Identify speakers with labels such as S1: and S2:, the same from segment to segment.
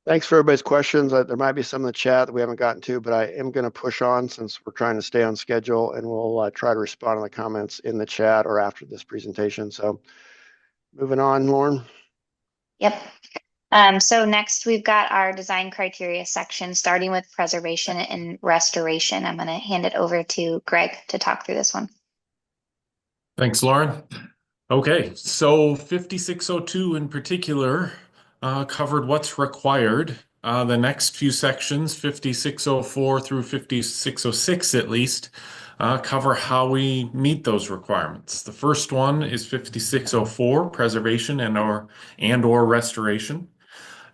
S1: Thanks for everybody's questions. There might be some in the chat that we haven't gotten to, but I am going to push on since we're trying to stay on schedule, and we'll try to respond to the comments in the chat or after this presentation. So moving on, Lauren.
S2: Yep. So next we've got our design criteria section, starting with preservation and restoration. I'm going to hand it over to Greg to talk through this one.
S3: Thanks, Lauren. Okay, so 5602 in particular covered what's required. The next few sections, 5604 through 5606 at least, cover how we meet those requirements. The first one is 5604, preservation and or restoration.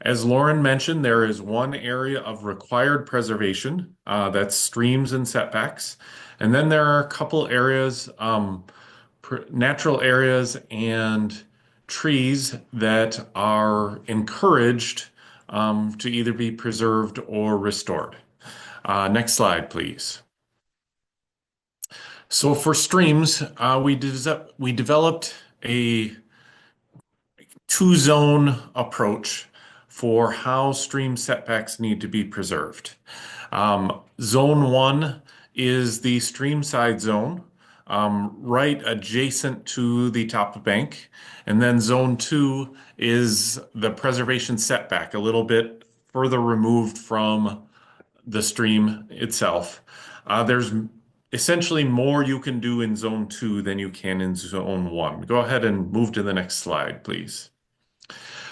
S3: As Lauren mentioned, there is one area of required preservation, that's streams and setbacks. And then there are a couple areas, natural areas and trees that are encouraged to either be preserved or restored. Next slide, please. So for streams, we developed a two-zone approach for how stream setbacks need to be preserved. Zone 1 is the stream side zone, right adjacent to the top of bank. And then Zone 2 is the preservation setback, a little bit further removed from the stream itself. There's essentially more you can do in Zone 2 than you can in Zone 1. Go ahead and move to the next slide, please.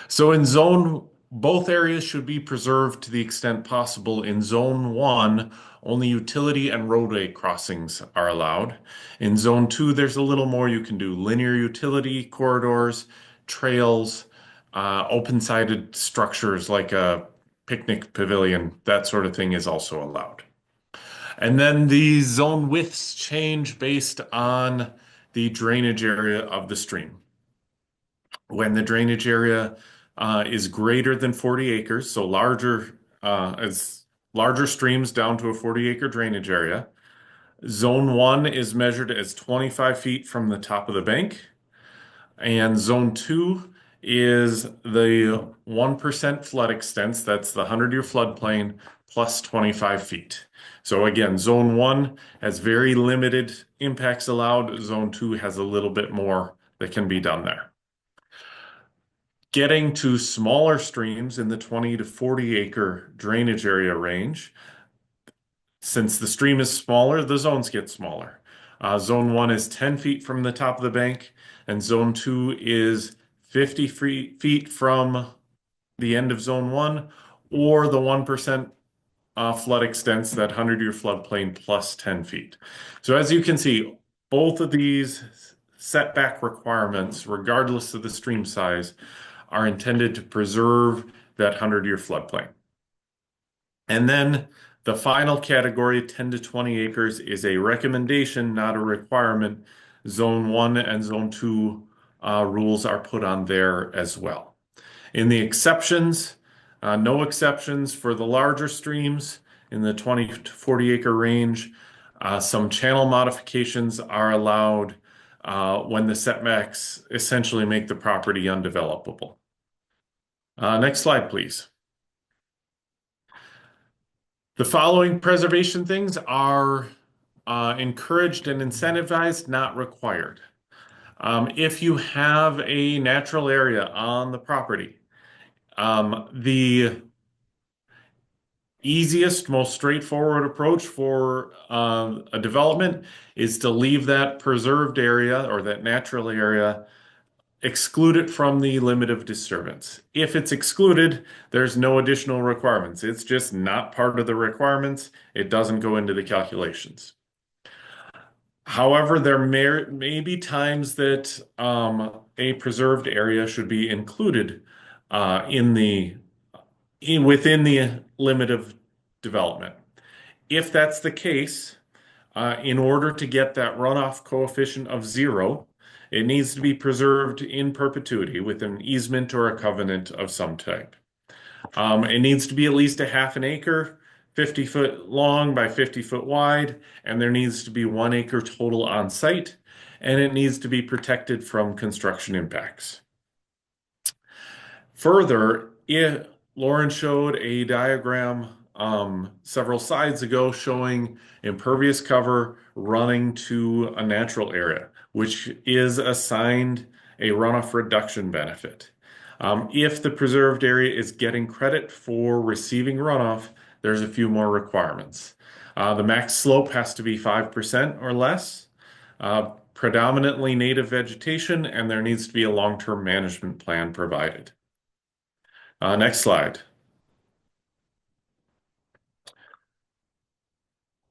S3: So in Zone, both areas should be preserved to the extent possible. In Zone 1, only utility and roadway crossings are allowed. In Zone 2, there's a little more you can do. Linear utility corridors, trails, open-sided structures like a picnic pavilion, that sort of thing is also allowed. And then the zone widths change based on the drainage area of the stream. When the drainage area is greater than 40 acres, so larger streams down to a 40-acre drainage area. Zone 1 is measured as 25 feet from the top of the bank, and Zone 2 is the 1% flood extents, that's the 100-year floodplain, plus 25 feet. So again, Zone 1 has very limited impacts allowed. Zone 2 has a little bit more that can be done there. Getting to smaller streams in the 20 to 40 acre drainage area range. Since the stream is smaller, the zones get smaller. Zone 1 is 10 feet from the top of the bank, and Zone 2 is 50 feet from the end of Zone 1, or the 1% flood extents, that 100-year floodplain plus 10 feet. So as you can see, both of these setback requirements, regardless of the stream size, are intended to preserve that 100-year floodplain. And then the final category, 10 to 20 acres, is a recommendation, not a requirement. Zone 1 and Zone 2 rules are put on there as well. In the exceptions, no exceptions for the larger streams in the 20 to 40 acre range. Some channel modifications are allowed when the setbacks essentially make the property undevelopable. Next slide, please. The following preservation things are encouraged and incentivized, not required. If you have a natural area on the property, the easiest, most straightforward approach for a development is to leave that preserved area or that natural area, exclude it from the limit of disturbance. If it's excluded, there's no additional requirements. It's just not part of the requirements. It doesn't go into the calculations. However, there may be times that a preserved area should be included within the limit of development. If that's the case, in order to get that runoff coefficient of 0, it needs to be preserved in perpetuity with an easement or a covenant of some type. It needs to be at least a half an acre, 50 foot long by 50 foot wide, and there needs to be 1 acre total on site, and it needs to be protected from construction impacts. Further, Lauren showed a diagram several slides ago showing impervious cover running to a natural area, which is assigned a runoff reduction benefit. If the preserved area is getting credit for receiving runoff, there's a few more requirements. The max slope has to be 5% or less, predominantly native vegetation, and there needs to be a long-term management plan provided. Next slide.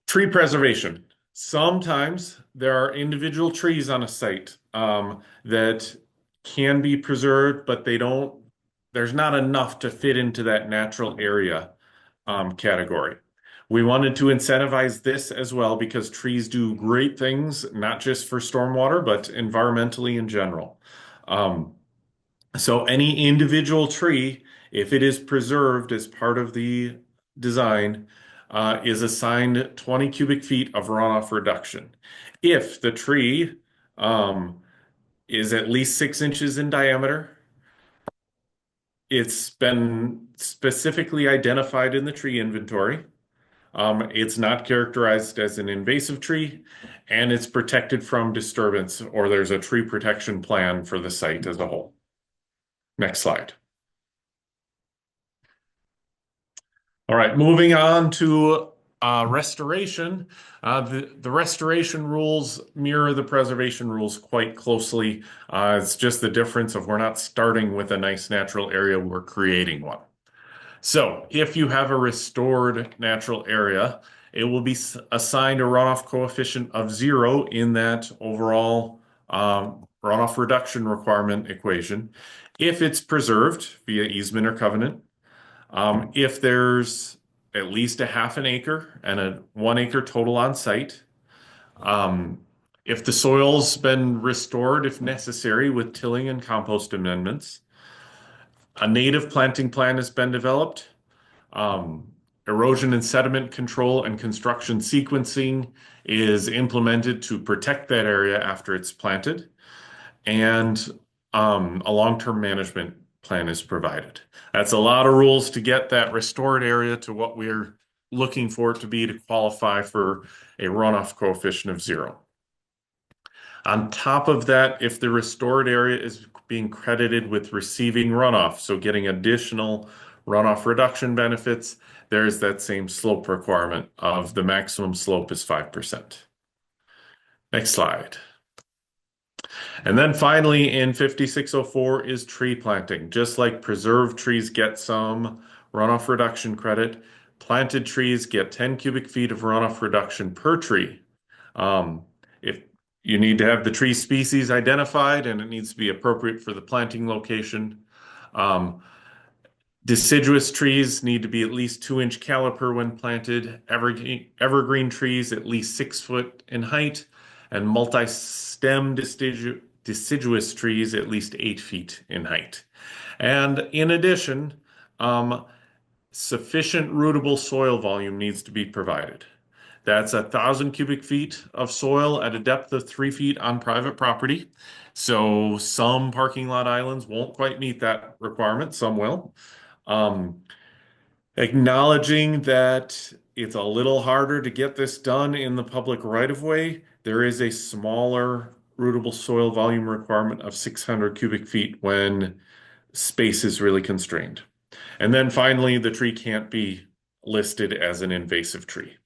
S3: Tree preservation. Sometimes there are individual trees on a site that can be preserved, but there's not enough to fit into that natural area category. We wanted to incentivize this as well because trees do great things, not just for stormwater, but environmentally in general. So any individual tree, if it is preserved as part of the design, is assigned 20 cubic feet of runoff reduction. If the tree is at least 6 inches in diameter, it's been specifically identified in the tree inventory. It's not characterized as an invasive tree, and it's protected from disturbance, or there's a tree protection plan for the site as a whole. Next slide. All right, moving on to restoration. The restoration rules mirror the preservation rules quite closely. It's just the difference of we're not starting with a nice natural area, we're creating one. So if you have a restored natural area, it will be assigned a runoff coefficient of 0 in that overall runoff reduction requirement equation. If it's preserved via easement or covenant, if there's at least a half an acre and a 1 acre total on site, if the soil's been restored, if necessary, with tilling and compost amendments, a native planting plan has been developed, erosion and sediment control and construction sequencing is implemented to protect that area after it's planted, and a long-term management plan is provided. That's a lot of rules to get that restored area to what we're looking for it to be to qualify for a runoff coefficient of 0. On top of that, if the restored area is being credited with receiving runoff, so getting additional runoff reduction benefits, there's that same slope requirement of the maximum slope is 5%. Next slide. And then finally in 5604 is tree planting. Just like preserved trees get some runoff reduction credit, planted trees get 10 cubic feet of runoff reduction per tree. If you need to have the tree species identified and it needs to be appropriate for the planting location. Deciduous trees need to be at least 2-inch caliper when planted. Evergreen trees at least 6 foot in height, and multi-stem deciduous trees at least 8 feet in height. And in addition, sufficient rootable soil volume needs to be provided. That's 1,000 cubic feet of soil at a depth of 3 feet on private property. So some parking lot islands won't quite meet that requirement, some will. Acknowledging that it's a little harder to get this done in the public right-of-way, there is a smaller rootable soil volume requirement of 600 cubic feet when space is really constrained. And then finally, the tree can't be listed as an invasive tree.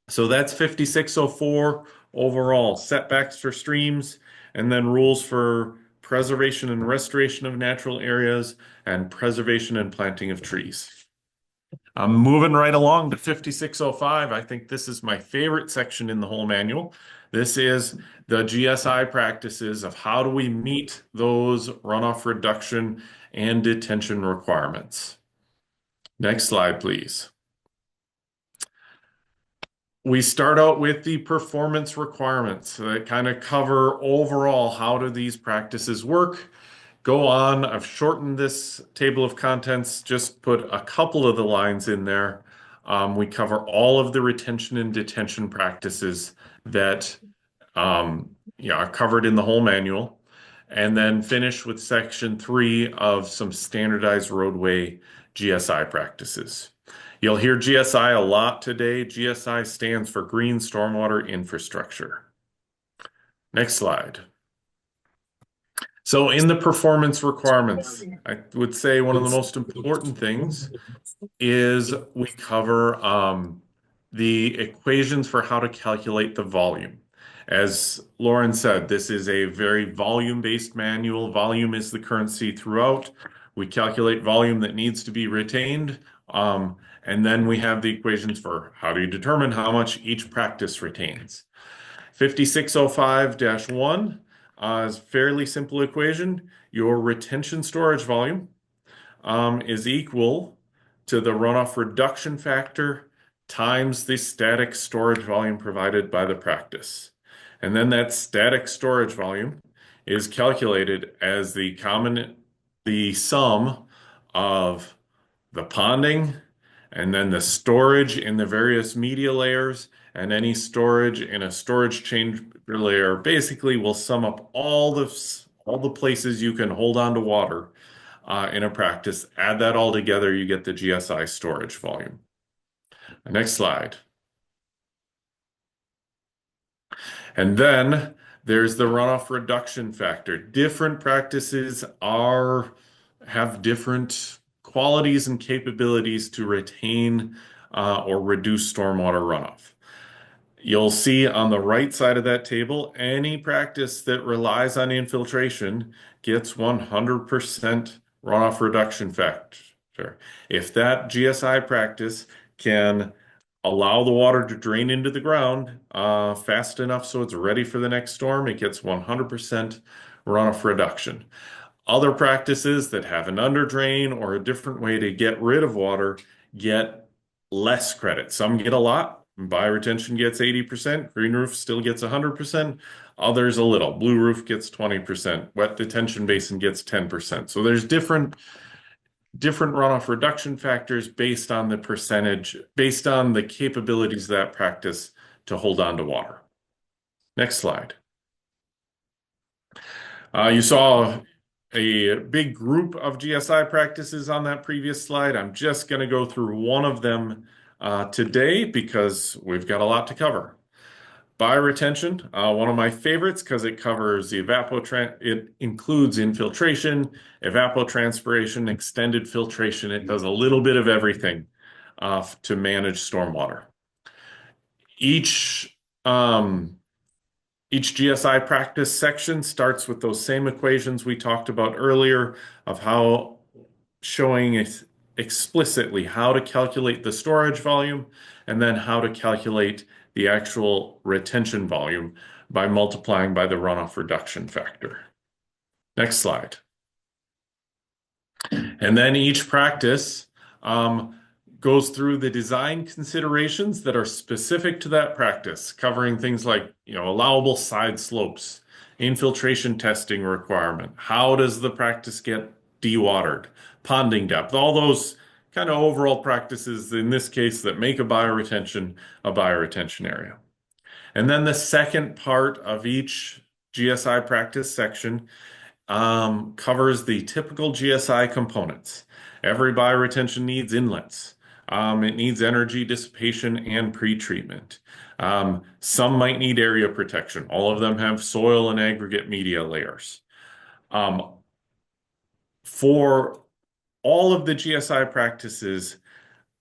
S3: So that's 5604 overall, setbacks for streams, and then rules for preservation and restoration of natural areas, and preservation and planting of trees. I'm moving right along to 5605. I think this is my favorite section in the whole manual. This is the GSI practices of how do we meet those runoff reduction and detention requirements. Next slide, please. We start out with the performance requirements that kind of cover overall how do these practices work. Go on, I've shortened this table of contents, just put a couple of the lines in there. We cover all of the retention and detention practices that are covered in the whole manual. and then finish with section 3 of some standardized roadway GSI practices. You'll hear GSI a lot today. GSI stands for Green Stormwater Infrastructure. Next slide. So in the performance requirements, I would say one of the most important things is we cover the equations for how to calculate the volume. As Lauren said, this is a very volume-based manual. Volume is the currency throughout. We calculate volume that needs to be retained. And then we have the equations for how do you determine how much each practice retains. 5605-1 is a fairly simple equation. Your retention storage volume is equal to the runoff reduction factor times the static storage volume provided by the practice. And then that static storage volume is calculated as the sum of the ponding and then the storage in the various media layers and any storage in a storage chamber layer. Basically will sum up all the places you can hold on to water in a practice. Add that all together, you get the GSI storage volume. Next slide. And then there's the runoff reduction factor. Different practices have different qualities and capabilities to retain or reduce stormwater runoff. You'll see on the right side of that table, any practice that relies on infiltration gets 100% runoff reduction factor. If that GSI practice can allow the water to drain into the ground fast enough so it's ready for the next storm, it gets 100% runoff reduction. Other practices that have an underdrain or a different way to get rid of water get less credit. Some get a lot. Bioretention gets 80%. Green roof still gets 100%. Others a little. Blue roof gets 20%. Wet detention basin gets 10%. So there's different runoff reduction factors based on the percentage, based on the capabilities of that practice to hold on to water. Next slide. You saw a big group of GSI practices on that previous slide. I'm just going to go through one of them today because we've got a lot to cover. Bioretention, one of my favorites because it covers the it includes infiltration, evapotranspiration, extended filtration. It does a little bit of everything to manage stormwater. Each GSI practice section starts with those same equations we talked about earlier of how showing it explicitly how to calculate the storage volume and then how to calculate the actual retention volume by multiplying by the runoff reduction factor. Next slide. And then each practice goes through the design considerations that are specific to that practice, covering things like, allowable side slopes, infiltration testing requirement, how does the practice get dewatered, ponding depth, all those kind of overall practices, in this case, that make a bioretention area. And then the second part of each GSI practice section covers the typical GSI components. Every bioretention needs inlets. It needs energy dissipation and pretreatment. Some might need area protection. All of them have soil and aggregate media layers. For all of the GSI practices,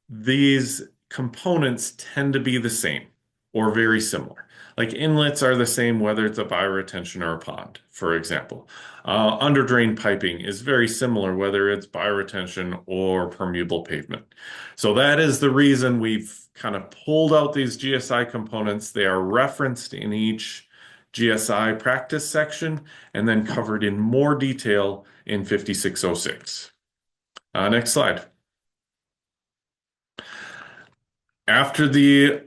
S3: these components tend to be the same or very similar. Like inlets are the same whether it's a bioretention or a pond, for example. Underdrain piping is very similar whether it's bioretention or permeable pavement. So that is the reason we've kind of pulled out these GSI components. They are referenced in each GSI practice section and then covered in more detail in 5606. Next slide. After the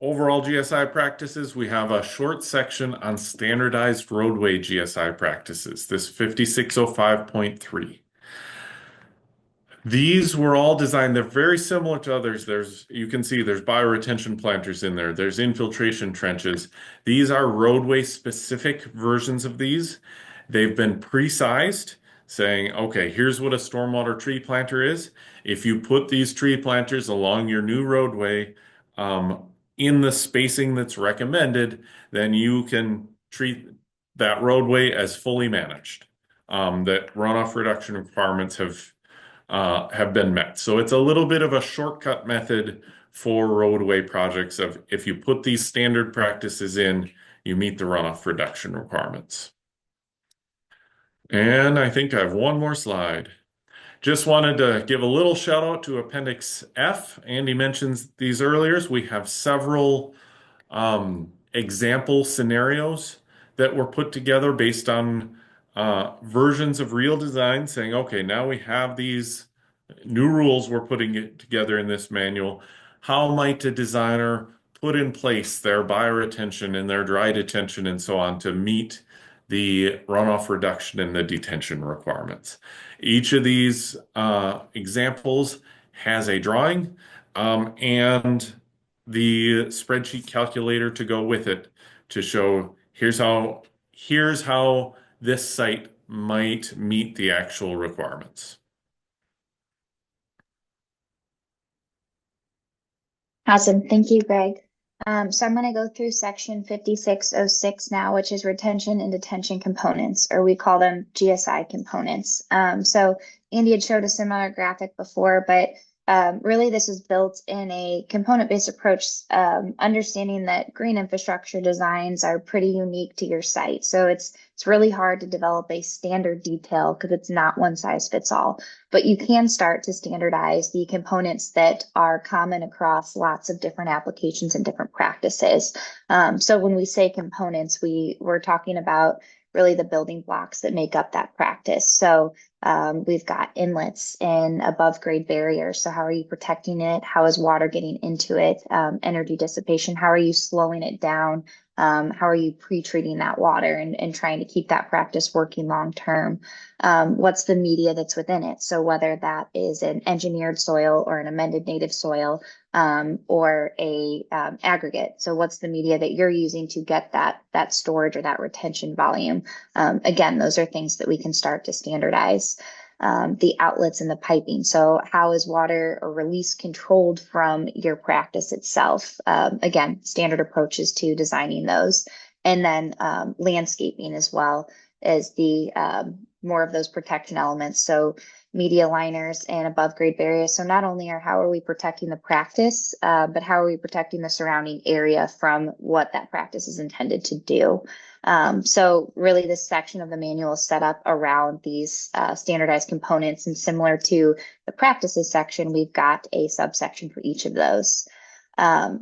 S3: overall GSI practices, we have a short section on standardized roadway GSI practices, this 5605.3. These were all designed, they're very similar to others. You can see there's bioretention planters in there, there's infiltration trenches. These are roadway specific versions of these. They've been pre-sized, saying, okay, here's what a stormwater tree planter is. If you put these tree planters along your new roadway, in the spacing that's recommended, then you can treat that roadway as fully managed. That runoff reduction requirements have been met. So it's a little bit of a shortcut method for roadway projects of if you put these standard practices in, you meet the runoff reduction requirements. And I think I have one more slide. Just wanted to give a little shout out to Appendix F. Andy mentions these earlier. We have several example scenarios that were put together based on versions of real design saying, okay, now we have these new rules we're putting it together in this manual. How might a designer put in place their bioretention and their dry detention and so on to meet the runoff reduction and the detention requirements? Each of these examples has a drawing and the spreadsheet calculator to go with it to show here's how this site might meet the actual requirements.
S2: Awesome. Thank you, Greg. So I'm going to go through section 5606 now, which is retention and detention components, or we call them GSI components. So Andy had showed a similar graphic before, but really this is built in a component-based approach, understanding that green infrastructure designs are pretty unique to your site. So it's really hard to develop a standard detail because it's not one size fits all. But you can start to standardize the components that are common across lots of different applications and different practices. So when we say components, we're talking about really the building blocks that make up that practice. So we've got inlets and above grade barriers. So how are you protecting it? How is water getting into it? Energy dissipation, how are you slowing it down? How are you pre-treating that water and trying to keep that practice working long term? What's the media that's within it? So whether that is an engineered soil or an amended native soil, or a aggregate. So what's the media that you're using to get that storage or that retention volume? Again, those are things that we can start to standardize. The outlets and the piping. So how is water or release controlled from your practice itself? Again, standard approaches to designing those. And then landscaping as well as the more of those protection elements. So media liners and above grade barriers. So not only how are we protecting the practice, but how are we protecting the surrounding area from what that practice is intended to do? So really this section of the manual is set up around these standardized components, and similar to the practices section, we've got a subsection for each of those.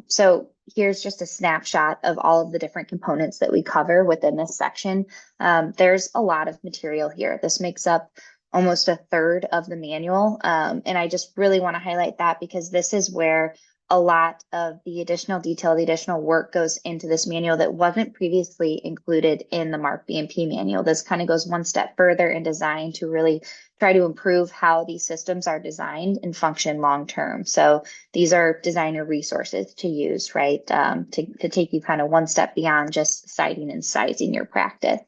S2: So here's just a snapshot of all of the different components that we cover within this section. There's a lot of material here. This makes up almost a third of the manual. And I just really want to highlight that because this is where a lot of the additional detail, the additional work goes into this manual that wasn't previously included in the MARC BMP manual. This kind of goes one step further in design to really try to improve how these systems are designed and function long term. So these are designer resources to use, right? To take you kind of one step beyond just siting and sizing your practice.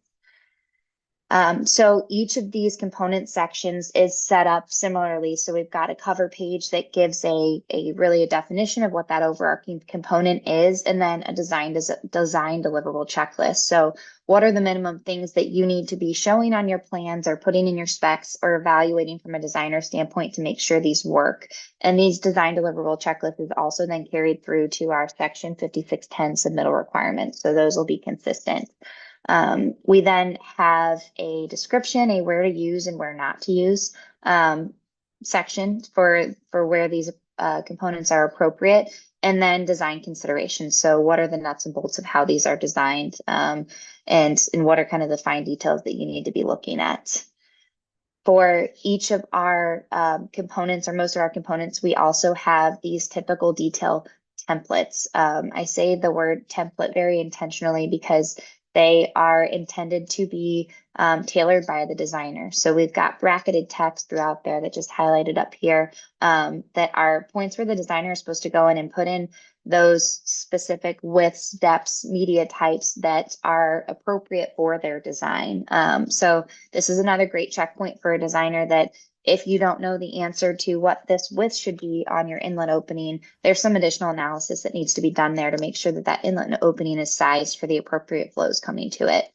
S2: So each of these component sections is set up similarly. So we've got a cover page that gives a really a definition of what that overarching component is, and then a design deliverable checklist. So what are the minimum things that you need to be showing on your plans or putting in your specs or evaluating from a designer standpoint to make sure these work? And these design deliverable checklists is also then carried through to our section 5610 submittal requirements. So those will be consistent. We then have a description, a where to use and where not to use section for where these components are appropriate, and then design considerations. So what are the nuts and bolts of how these are designed, and what are kind of the fine details that you need to be looking at. For each of our components, or most of our components, we also have these typical detail templates. I say the word template very intentionally because They are intended to be tailored by the designer. So we've got bracketed text throughout there that just highlighted up here that are points where the designer is supposed to go in and put in those specific widths, depths, media types that are appropriate for their design. So this is another great checkpoint for a designer that if you don't know the answer to what this width should be on your inlet opening, there's some additional analysis that needs to be done there to make sure that that inlet and opening is sized for the appropriate flows coming to it.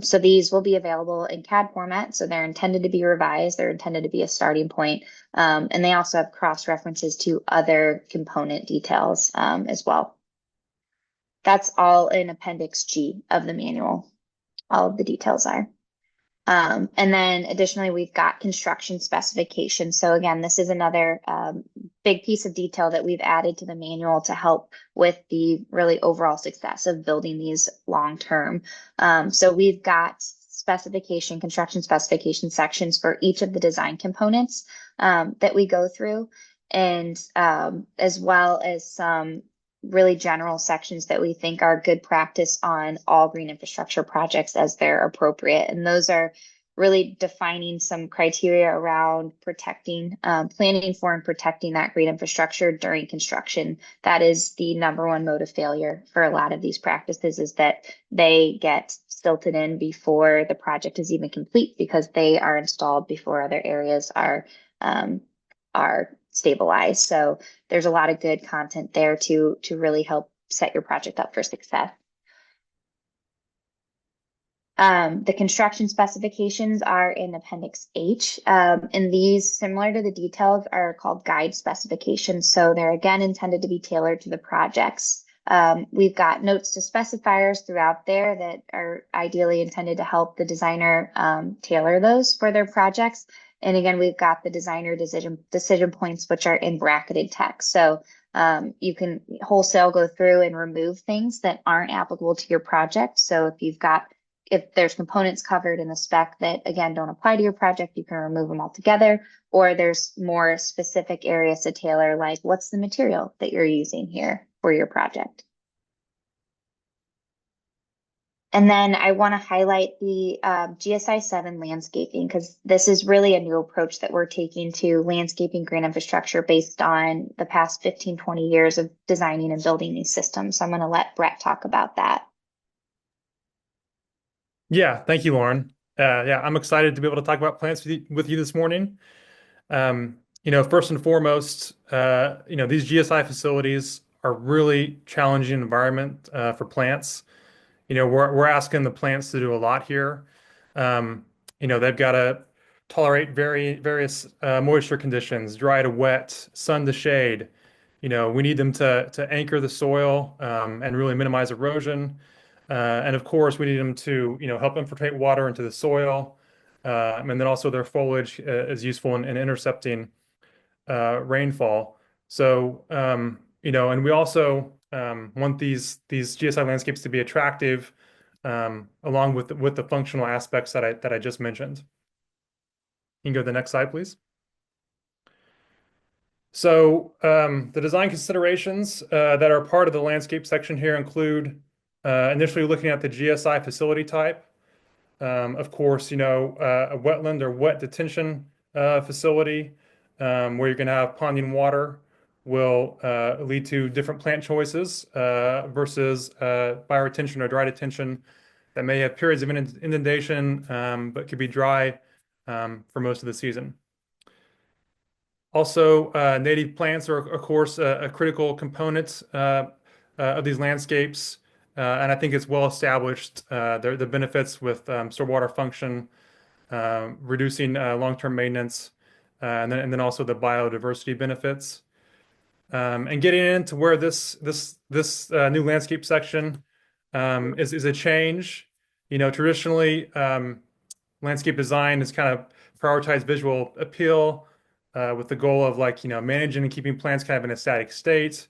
S2: So these will be available in CAD format. So they're intended to be revised. They're intended to be a starting point. And they also have cross references to other component details as well. That's all in Appendix G of the manual. All of the details are. And then additionally, we've got construction specifications. So again, this is another big piece of detail that we've added to the manual to help with the really overall success of building these long term. So we've got construction specification sections for each of the design components that we go through, and as well as some really general sections that we think are good practice on all green infrastructure projects as they're appropriate. And those are really defining some criteria around protecting, planning for and protecting that green infrastructure during construction. That is the number one mode of failure for a lot of these practices, is that they get silted in before the project is even complete because they are installed before other areas are stabilized. So there's a lot of good content there to really help set your project up for success. The construction specifications are in Appendix H, and these, similar to the details, are called guide specifications. So they're again intended to be tailored to the projects. We've got notes to specifiers throughout there that are ideally intended to help the designer tailor those for their projects. And again, we've got the designer decision points, which are in bracketed text. So you can wholesale go through and remove things that aren't applicable to your project. So if there's components covered in the spec that, again, don't apply to your project, you can remove them altogether. Or there's more specific areas to tailor, like what's the material that you're using here for your project. And then I want to highlight the GSI 7 landscaping, because this is really a new approach that we're taking to landscaping green infrastructure based on the past 15, 20 years of designing and building these systems. So I'm going to let Brett talk about that.
S4: Yeah, thank you, Lauren. Yeah, I'm excited to be able to talk about plants with you this morning. First and foremost, these GSI facilities are really challenging environment for plants. We're asking the plants to do a lot here. They've got to tolerate various moisture conditions, dry to wet, sun to shade. We need them to anchor the soil and really minimize erosion. And of course, we need them to, help infiltrate water into the soil. And then also their foliage is useful in intercepting rainfall. So, and we also want these GSI landscapes to be attractive, along with the functional aspects that I just mentioned. You can go to the next slide, please. So the design considerations that are part of the landscape section here include initially looking at the GSI facility type. Of course, a wetland or wet detention facility where you're going to have ponding water will lead to different plant choices versus bioretention or dry detention that may have periods of inundation but could be dry for most of the season. Also, native plants are, of course, a critical component of these landscapes. And I think it's well established, the benefits with water function, reducing long-term maintenance, and then also the biodiversity benefits. And getting into where this new landscape section is a change. Traditionally, landscape design is kind of prioritized visual appeal with the goal of managing and keeping plants kind of in a static state.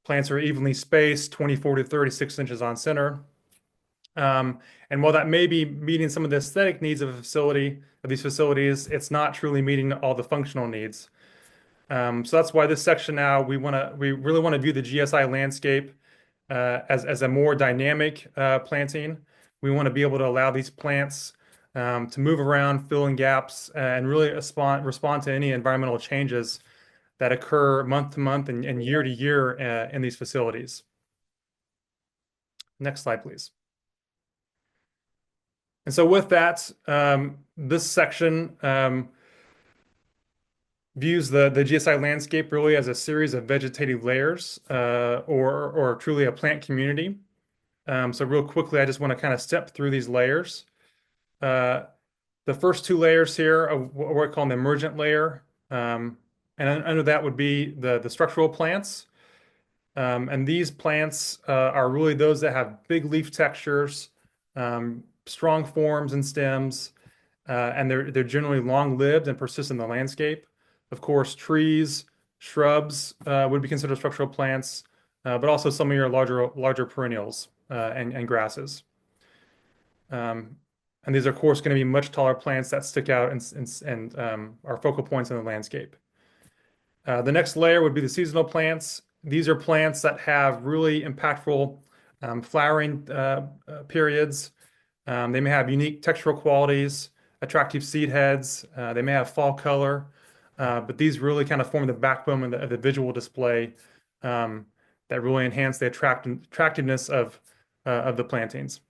S4: Plants are evenly spaced, 24 to 36 inches on center. And while that may be meeting some of the aesthetic needs of these facilities, it's not truly meeting all the functional needs. So that's why this section now, we really want to view the GSI landscape as a more dynamic planting. We want to be able to allow these plants to move around, fill in gaps, and really respond to any environmental changes that occur month to month and year to year in these facilities. Next slide, please. And so with that, this section views the GSI landscape really as a series of vegetative layers or truly a plant community. So real quickly, I just want to kind of step through these layers. The first two layers here are what we're calling the emergent layer. And under that would be the structural plants. And these plants are really those that have big leaf textures, strong forms and stems, and they're generally long-lived and persist in the landscape. Of course, trees, shrubs would be considered structural plants, but also some of your larger perennials and grasses. And these are, of course, going to be much taller plants that stick out and are focal points in the landscape. The next layer would be the seasonal plants. These are plants that have really impactful flowering periods. They may have unique textural qualities, attractive seed heads. They may have fall color, but these really kind of form the backbone of the visual display that really enhance the attractiveness of the plantings.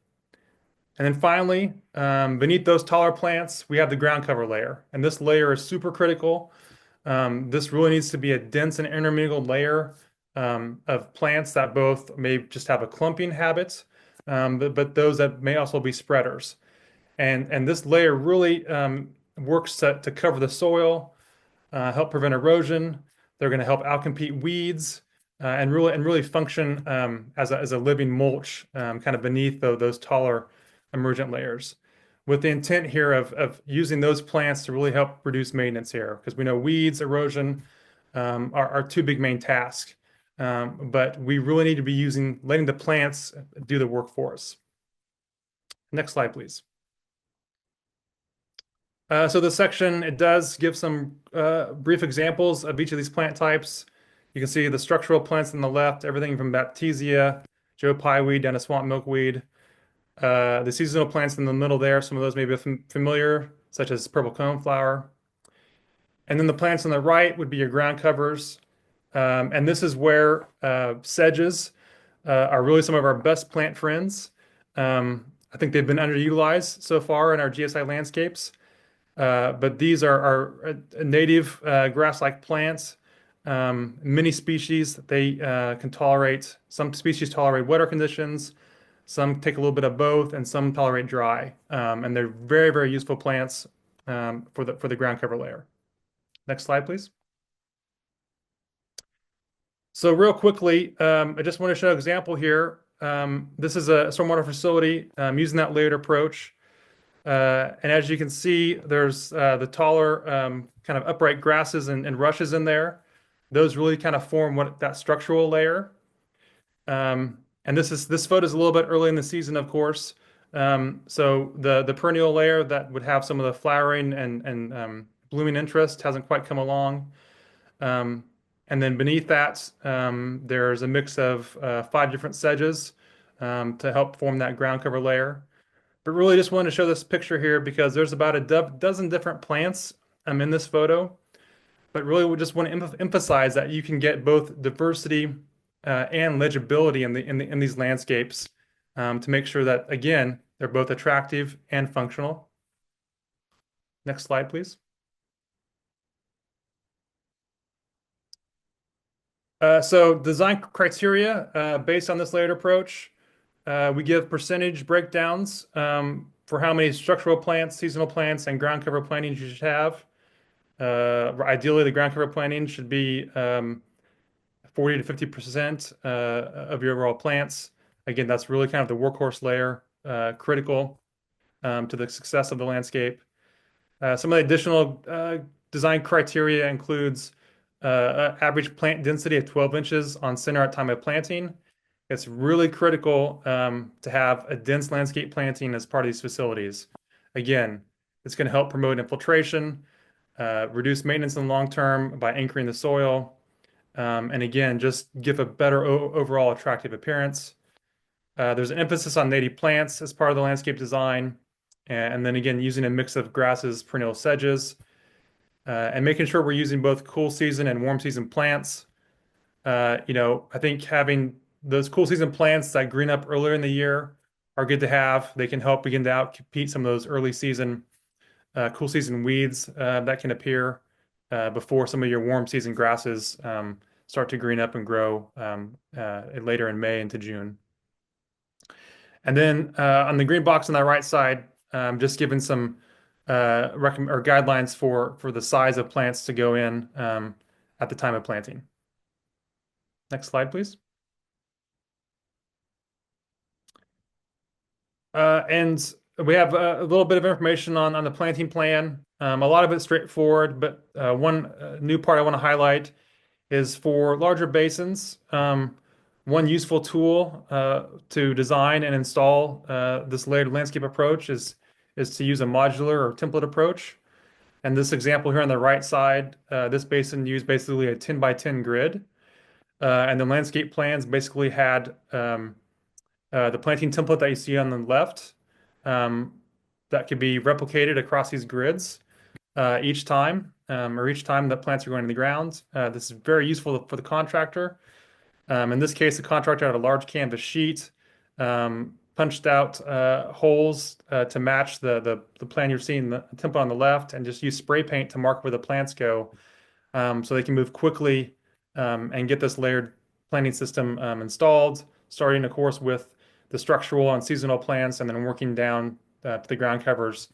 S4: And then finally, beneath those taller plants, we have the ground cover layer. And this layer is super critical. This really needs to be a dense and intermingled layer of plants that both may just have a clumping habit, but those that may also be spreaders. And this layer really works to cover the soil, help prevent erosion. They're going to help outcompete weeds and really function as a living mulch kind of beneath those taller emergent layers, with the intent here of using those plants to really help reduce maintenance here, because we know weeds, erosion are two big main tasks. But we really need to be letting the plants do the work for us. Next slide, please. So this section, it does give some brief examples of each of these plant types. You can see the structural plants on the left, everything from Baptisia, Joe Pyeweed down to swamp milkweed. The seasonal plants in the middle there, some of those may be familiar, such as purple coneflower. And then the plants on the right would be your ground covers. And this is where sedges are really some of our best plant friends. I think they've been underutilized so far in our GSI landscapes. But these are native grass-like plants. Many species, they can tolerate, some species tolerate wetter conditions, some take a little bit of both, and some tolerate dry. And they're very, very useful plants for the ground cover layer. Next slide, please. So real quickly, I just want to show an example here. This is a stormwater facility using that layered approach. And as you can see, there's the taller kind of upright grasses and rushes in there. Those really kind of form that structural layer. And this photo is a little bit early in the season, of course. So the perennial layer that would have some of the flowering and blooming interest hasn't quite come along. And then beneath that, there's a mix of 5 different sedges to help form that ground cover layer. But really just wanted to show this picture here because there's about a dozen different plants in this photo. But really we just want to emphasize that you can get both diversity and legibility in these landscapes to make sure that, again, they're both attractive and functional. Next slide, please. So design criteria based on this layered approach. We give percentage breakdowns for how many structural plants, seasonal plants, and ground cover plantings you should have. Ideally, the ground cover planting should be 40 to 50% of your overall plants. Again, that's really kind of the workhorse layer, critical to the success of the landscape. Some of the additional design criteria includes average plant density of 12 inches on center at time of planting. It's really critical to have a dense landscape planting as part of these facilities. Again, it's going to help promote infiltration, reduce maintenance in the long term by anchoring the soil, and again, just give a better overall attractive appearance. There's an emphasis on native plants as part of the landscape design. And then again, using a mix of grasses, perennial sedges, and making sure we're using both cool season and warm season plants. I think having those cool season plants that green up earlier in the year are good to have. They can help begin to outcompete some of those early season, cool season weeds that can appear before some of your warm season grasses start to green up and grow later in May into June. And then on the green box on the right side, just giving some or guidelines for the size of plants to go in at the time of planting. Next slide, please. And we have a little bit of information on the planting plan. A lot of it's straightforward, but one new part I want to highlight is for larger basins. One useful tool to design and install this layered landscape approach is to use a modular or template approach. And this example here on the right side, this basin used basically a 10 by 10 grid. And the landscape plans basically had the planting template that you see on the left that could be replicated across these grids each time that plants are going in the ground. This is very useful for the contractor. In this case, the contractor had a large canvas sheet, punched out holes to match the plan you're seeing, the template on the left, and just use spray paint to mark where the plants go so they can move quickly and get this layered planting system installed, starting, of course, with the structural and seasonal plants and then working down to the ground covers.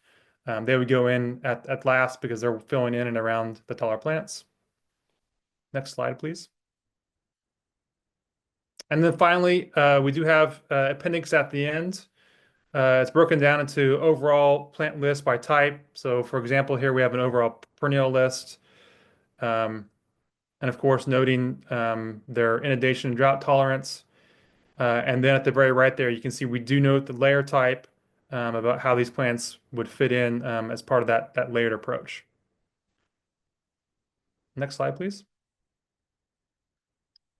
S4: They would go in at last because they're filling in and around the taller plants. Next slide, please. And then finally, we do have appendix at the end. It's broken down into overall plant list by type. So for example, here we have an overall perennial list. And of course, noting their inundation and drought tolerance. And then at the very right there, you can see we do note the layer type about how these plants would fit in as part of that layered approach. Next slide, please.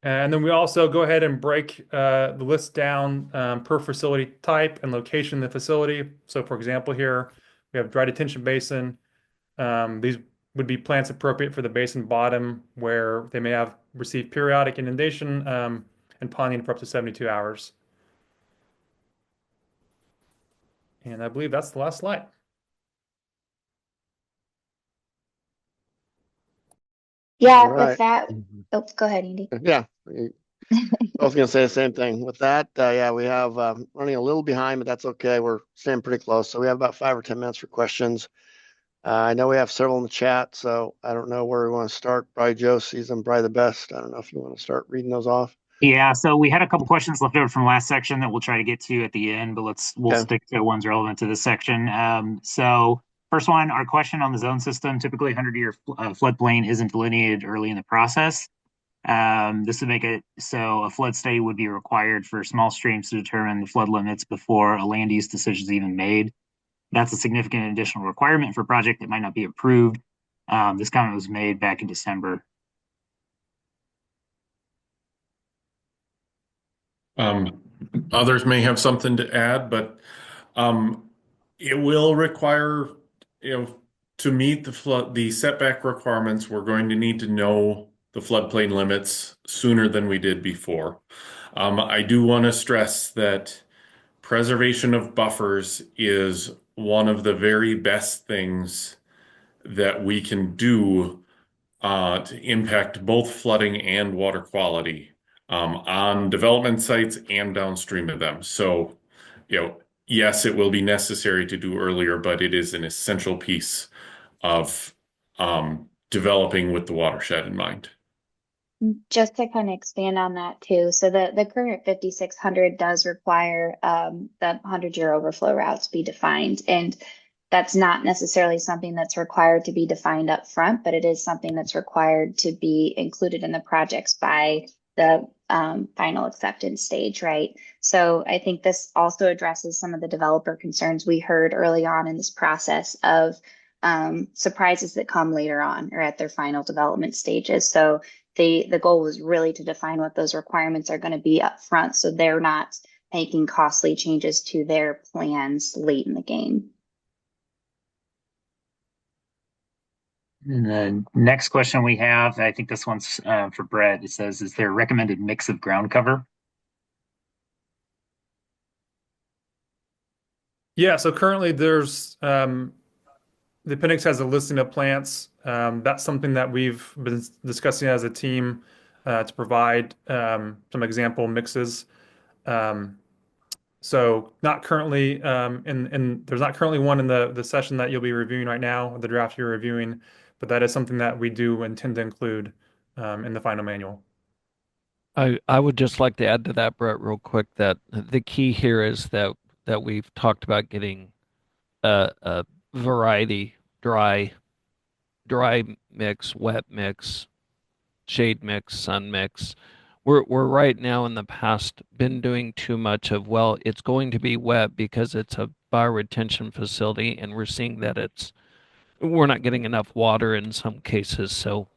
S4: And then we also go ahead and break the list down per facility type and location in the facility. So for example, here we have dry detention basin. These would be plants appropriate for the basin bottom where they may have received periodic inundation and ponding for up to 72 hours. And I believe that's the last slide.
S2: Yeah,
S1: All right.
S2: with that, oh, go ahead, Andy.
S1: Yeah, I was going to say the same thing. With that, yeah, we have running a little behind, but that's okay. We're staying pretty close. So we have about 5 or 10 minutes for questions. I know we have several in the chat, so I don't know where we want to start. Probably Joe sees them probably the best. I don't know if you want to start reading those off.
S5: Yeah, so we had a couple questions left over from last section that we'll try to get to at the end, but we'll
S1: Okay.
S5: stick to ones relevant to this section. So first one, our question on the zone system, typically 100-year floodplain isn't delineated early in the process. This would make it so a flood study would be required for small streams to determine the flood limits before a land use decision is even made. That's a significant additional requirement for a project that might not be approved. This comment was made back in December.
S3: Others may have something to add, but it will require, to meet the setback requirements, we're going to need to know the floodplain limits sooner than we did before. I do want to stress that preservation of buffers is one of the very best things that we can do to impact both flooding and water quality on development sites and downstream of them. So, yes, it will be necessary to do earlier, but it is an essential piece of developing with the watershed in mind.
S2: Just to kind of expand on that too. So the current 5600 does require the 100-year overflow routes be defined. And that's not necessarily something that's required to be defined up front, but it is something that's required to be included in the projects by the final acceptance stage, right? So I think this also addresses some of the developer concerns we heard early on in this process of surprises that come later on or at their final development stages. So the goal was really to define what those requirements are going to be up front, so they're not making costly changes to their plans late in the game.
S5: And the next question we have, I think this one's for Brett. It says, is there a recommended mix of ground cover?
S4: Yeah, so currently there's the appendix has a listing of plants. That's something that we've been discussing as a team to provide some example mixes. Um, so not currently there's not currently one in the session that you'll be reviewing right now, the draft you're reviewing, but that is something that we do intend to include in the final manual.
S6: I would just like to add to that, Brett, real quick, that the key here is that we've talked about getting a variety, dry mix, wet mix, shade mix, sun mix. We're right now in the past been doing too much of, well, it's going to be wet because it's a bioretention facility, and we're seeing that we're not getting enough water in some cases. So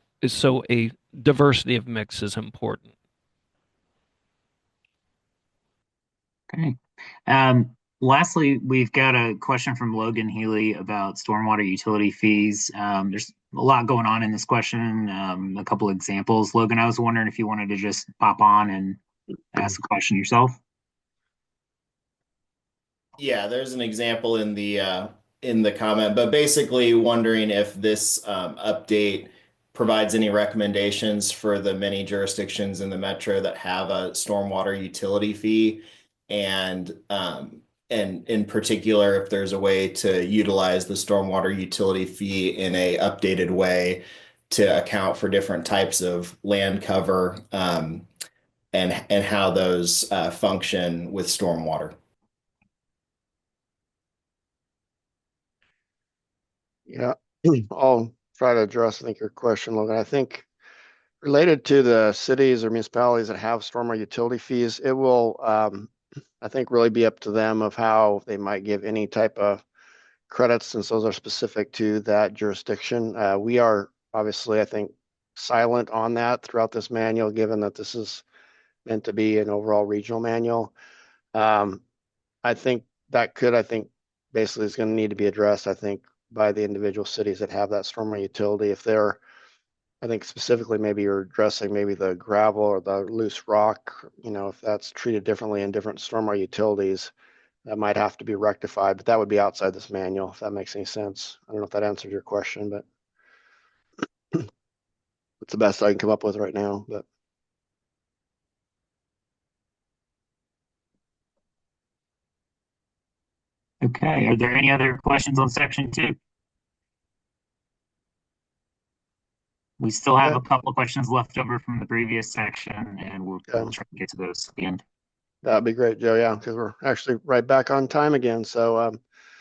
S6: a diversity of mix is important.
S5: Okay. Lastly, we've got a question from Logan Healy about stormwater utility fees. There's a lot going on in this question, a couple examples. Logan, I was wondering if you wanted to just pop on and ask the question yourself.
S7: Yeah, there's an example in the comment, but basically wondering if this update provides any recommendations for the many jurisdictions in the metro that have a stormwater utility fee, and in particular, if there's a way to utilize the stormwater utility fee in a updated way to account for different types of land cover, and how those function with stormwater.
S1: Yeah, I'll try to address, I think, your question, Logan. I think related to the cities or municipalities that have stormwater utility fees, it will, I think, really be up to them of how they might give any type of credits, since those are specific to that jurisdiction. We are obviously, I think, silent on that throughout this manual, given that this is meant to be an overall regional manual. I think basically is going to need to be addressed, I think, by the individual cities that have that stormwater utility. If they're, I think specifically maybe you're addressing maybe the gravel or the loose rock, if that's treated differently in different stormwater utilities, that might have to be rectified, but that would be outside this manual, if that makes any sense. I don't know if that answered your question, but it's the best I can come up with right now. But
S5: Okay. Are there any other questions on section 2? We still have a couple of questions left over from the previous section, and we'll try to get to those at the end.
S1: that'd be great, Joe. Yeah, because we're actually right back on time again. So